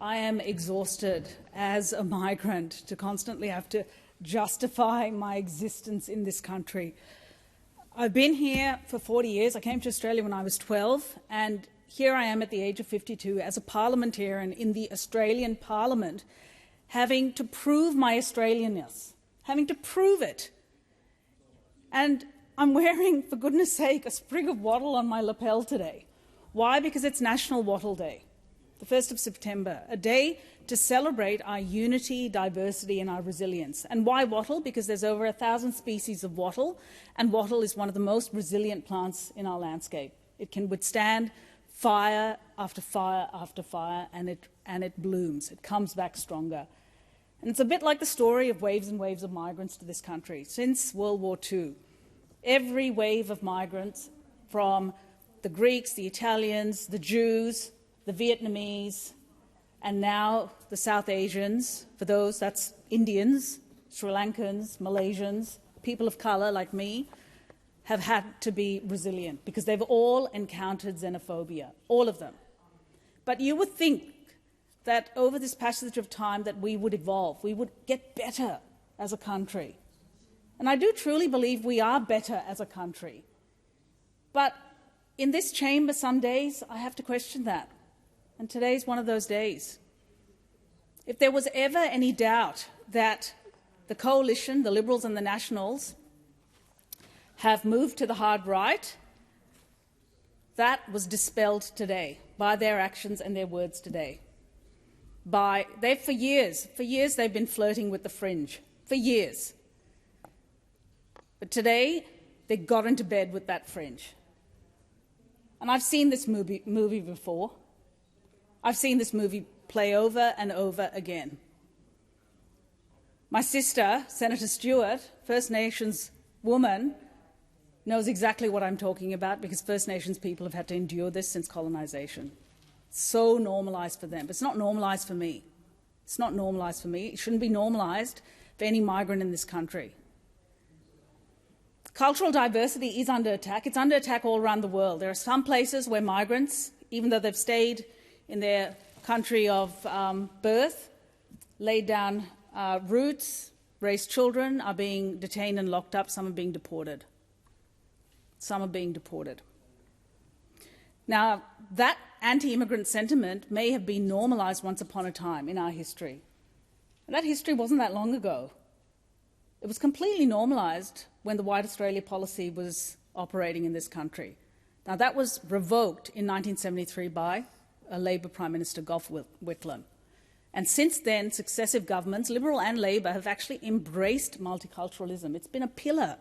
I am exhausted as a migrant to constantly have to justify my existence in this country. I've been here for 40 years. I came to Australia when I was 12, and here I am at the age of 52 as a parliamentarian in the Australian Parliament, having to prove my Australianness, having to prove it. And I'm wearing, for goodness sake, a sprig of wattle on my lapel today. Why? Because it's National Wattle Day, the 1st of September, a day to celebrate our unity, diversity and our resilience. And why wattle? Because there's over 1,000 species of wattle, and wattle is one of the most resilient plants in our landscape. It can withstand fire after fire after fire, and it blooms. It comes back stronger. And it's a bit like the story of waves and waves of migrants to this country. Since World War II, every wave of migrants, from the Greeks, the Italians, the Jews, the Vietnamese, and now the South Asians, for those, that's Indians, Sri Lankans, Malaysians, people of colour like me, have had to be resilient because they've all encountered xenophobia, all of them. But you would think that over this passage of time that we would evolve, we would get better as a country. And I do truly believe we are better as a country. But in this chamber some days I have to question that. And today's one of those days. If there was ever any doubt that the coalition, the Liberals and the Nationals, have moved to the hard right, that was dispelled today by their actions and their words today. For years they've been flirting with the fringe, for years. But today they got into bed with that fringe. And I've seen this movie before. I've seen this movie play over and over again. My sister, Senator Stewart, First Nations woman, knows exactly what I'm talking about because First Nations people have had to endure this since colonisation. It's so normalised for them, but it's not normalised for me. It's not normalised for me. It shouldn't be normalised for any migrant in this country. Cultural diversity is under attack. It's under attack all around the world. There are some places where migrants, even though they've stayed in their country of birth, laid down roots, raised children, are being detained and locked up. Some are being deported. Some are being deported. Now, that anti-immigrant sentiment may have been normalised once upon a time in our history. And that history wasn't that long ago. It was completely normalised when the White Australia policy was operating in this country. Now, that was revoked in 1973 by a Labor Prime Minister, Gough Whitlam. And since then, successive governments, Liberal and Labor, have actually embraced multiculturalism. It's been a pillar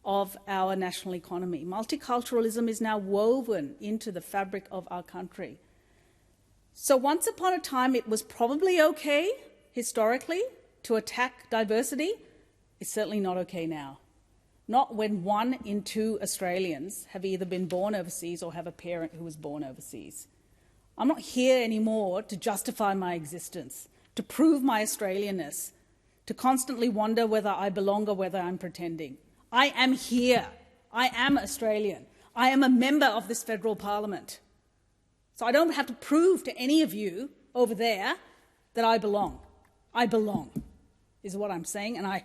of our national economy. Multiculturalism is now woven into the fabric of our country. So once upon a time, it was probably okay, historically, to attack diversity. It's certainly not okay now. Not when 1 in 2 Australians have either been born overseas or have a parent who was born overseas. I'm not here anymore to justify my existence, to prove my Australianness, to constantly wonder whether I belong or whether I'm pretending. I am here. I am Australian. I am a member of this federal parliament. So I don't have to prove to any of you over there that I belong. I belong, is what I'm saying, and I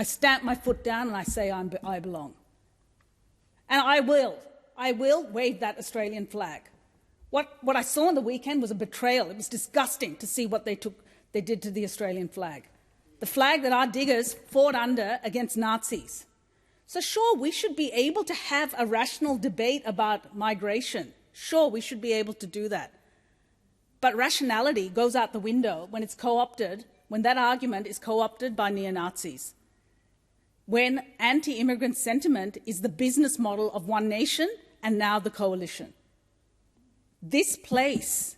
stamp my foot down and I say I belong. And I will wave that Australian flag. What I saw on the weekend was a betrayal. It was disgusting to see what they did to the Australian flag. The flag that our diggers fought under against Nazis. So sure, we should be able to have a rational debate about migration. Sure, we should be able to do that. But rationality goes out the window when it's co-opted, when that argument is co-opted by neo-Nazis. When anti-immigrant sentiment is the business model of One Nation and now the coalition. This place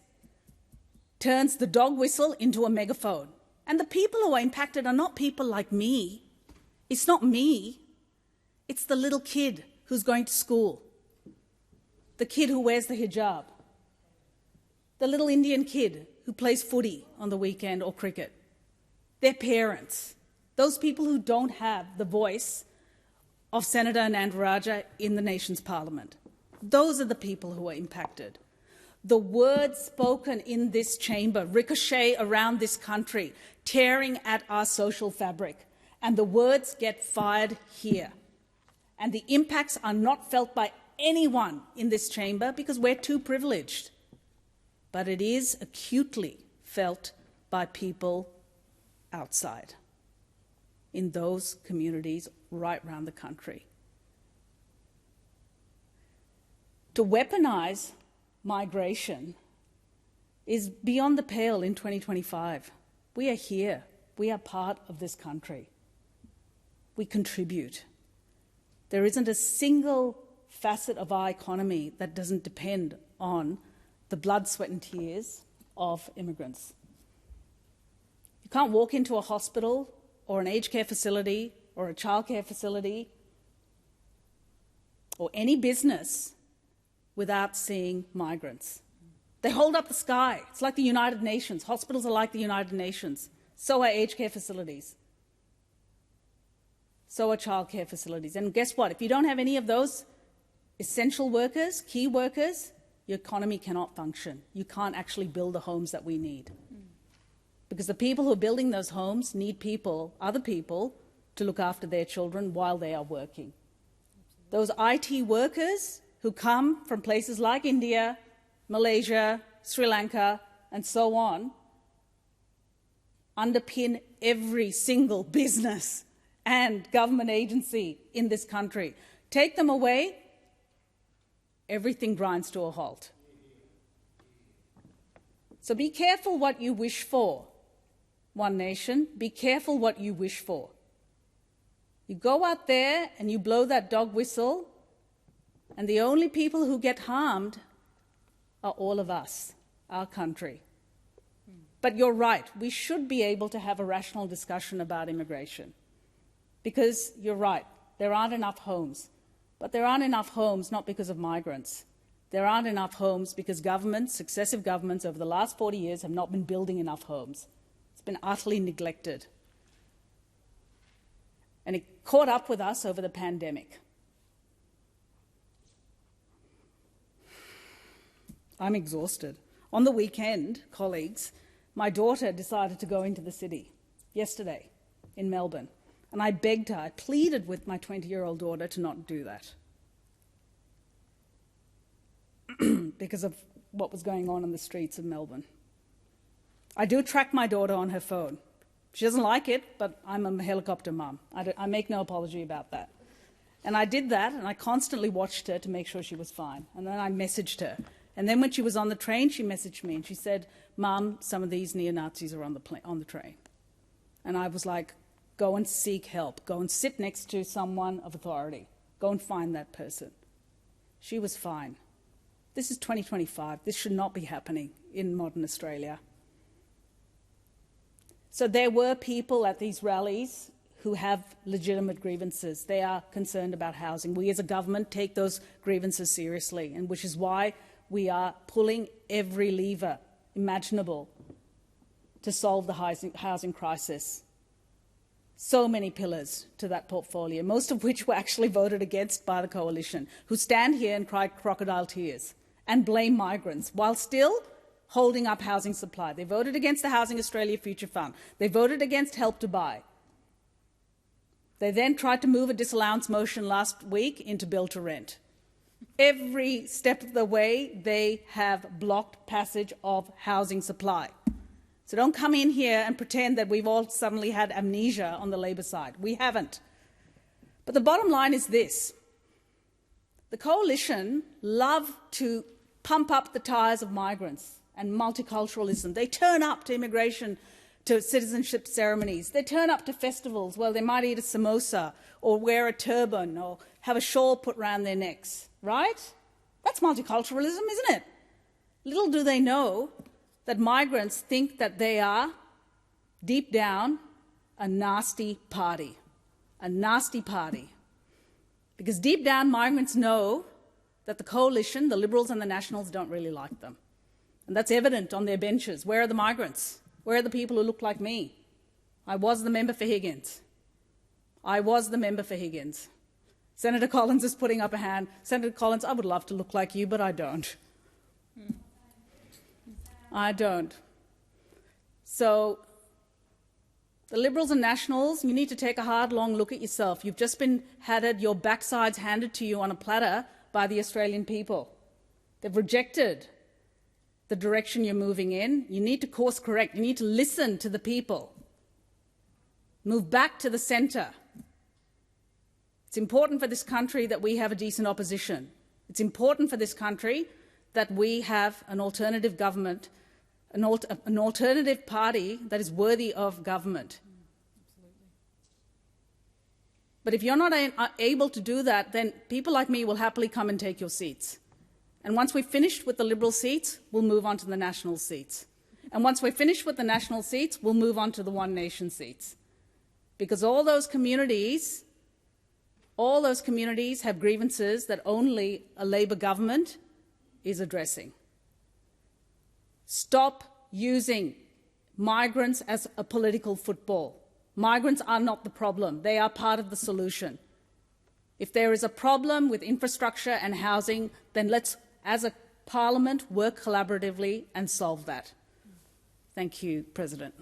turns the dog whistle into a megaphone. And the people who are impacted are not people like me. It's not me. It's the little kid who's going to school, the kid who wears the hijab, the little Indian kid who plays footy on the weekend or cricket, their parents, those people who don't have the voice of Senator Ananda-Rajah in the nation's parliament. Those are the people who are impacted. The words spoken in this chamber ricochet around this country, tearing at our social fabric, and the words get fired here. And the impacts are not felt by anyone in this chamber because we're too privileged. But it is acutely felt by people outside, in those communities right around the country. To weaponize migration is beyond the pale in 2025. We are here. We are part of this country. We contribute. There isn't a single facet of our economy that doesn't depend on the blood, sweat and tears of immigrants. You can't walk into a hospital or an aged care facility or a childcare facility or any business without seeing migrants. They hold up the sky. It's like the United Nations. Hospitals are like the United Nations. So are aged care facilities. So are childcare facilities. And guess what? If you don't have any of those essential workers, key workers, your economy cannot function. You can't actually build the homes that we need. Because the people who are building those homes need people, other people, to look after their children while they are working. Those IT workers who come from places like India, Malaysia, Sri Lanka, and so on, underpin every single business and government agency in this country. Take them away, everything grinds to a halt. So be careful what you wish for, One Nation. Be careful what you wish for. You go out there and you blow that dog whistle, and the only people who get harmed are all of us, our country. But you're right, we should be able to have a rational discussion about immigration. Because you're right, there aren't enough homes. But there aren't enough homes not because of migrants. There aren't enough homes because governments, successive governments over the last 40 years have not been building enough homes. It's been utterly neglected. And it caught up with us over the pandemic. I'm exhausted. On the weekend, colleagues, my daughter decided to go into the city yesterday in Melbourne. And I begged her, I pleaded with my 20-year-old daughter to not do that because of what was going on in the streets of Melbourne. I do track my daughter on her phone. She doesn't like it, but I'm a helicopter mum. I make no apology about that. And I did that, and I constantly watched her to make sure she was fine. And then I messaged her. And then when she was on the train, she messaged me, and she said, "Mum, some of these neo-Nazis are on the train." And I was like, go and seek help. Go and sit next to someone of authority. Go and find that person. She was fine. This is 2025. This should not be happening in modern Australia. So there were people at these rallies who have legitimate grievances. They are concerned about housing. We as a government take those grievances seriously, and which is why we are pulling every lever imaginable to solve the housing crisis. So many pillars to that portfolio, most of which were actually voted against by the coalition, who stand here and cry crocodile tears and blame migrants while still holding up housing supply. They voted against the Housing Australia Future Fund. They voted against Help to Buy. They then tried to move a disallowance motion last week into Bill to Rent. Every step of the way, they have blocked passage of housing supply. So don't come in here and pretend that we've all suddenly had amnesia on the Labor side. We haven't. But the bottom line is this. The coalition love to pump up the tires of migrants and multiculturalism. They turn up to immigration, to citizenship ceremonies. They turn up to festivals where they might eat a samosa or wear a turban or have a shawl put round their necks, right? That's multiculturalism, isn't it? Little do they know that migrants think that they are, deep down, a nasty party. A nasty party. Because deep down, migrants know that the coalition, the Liberals and the Nationals, don't really like them. And that's evident on their benches. Where are the migrants? Where are the people who look like me? I was the member for Higgins. Senator Collins is putting up a hand. Senator Collins, I would love to look like you, but I don't. I don't. So the Liberals and Nationals, you need to take a hard, long look at yourself. You've just been had your backsides handed to you on a platter by the Australian people. They've rejected the direction you're moving in. You need to course correct. You need to listen to the people. Move back to the centre. It's important for this country that we have a decent opposition. It's important for this country that we have an alternative government, an alternative party that is worthy of government. But if you're not able to do that, then people like me will happily come and take your seats. And once we've finished with the Liberal seats, we'll move on to the National seats. And once we're finished with the National seats, we'll move on to the One Nation seats. Because all those communities have grievances that only a Labor government is addressing. Stop using migrants as a political football. Migrants are not the problem. They are part of the solution. If there is a problem with infrastructure and housing, then let's, as a parliament, work collaboratively and solve that. Thank you, President.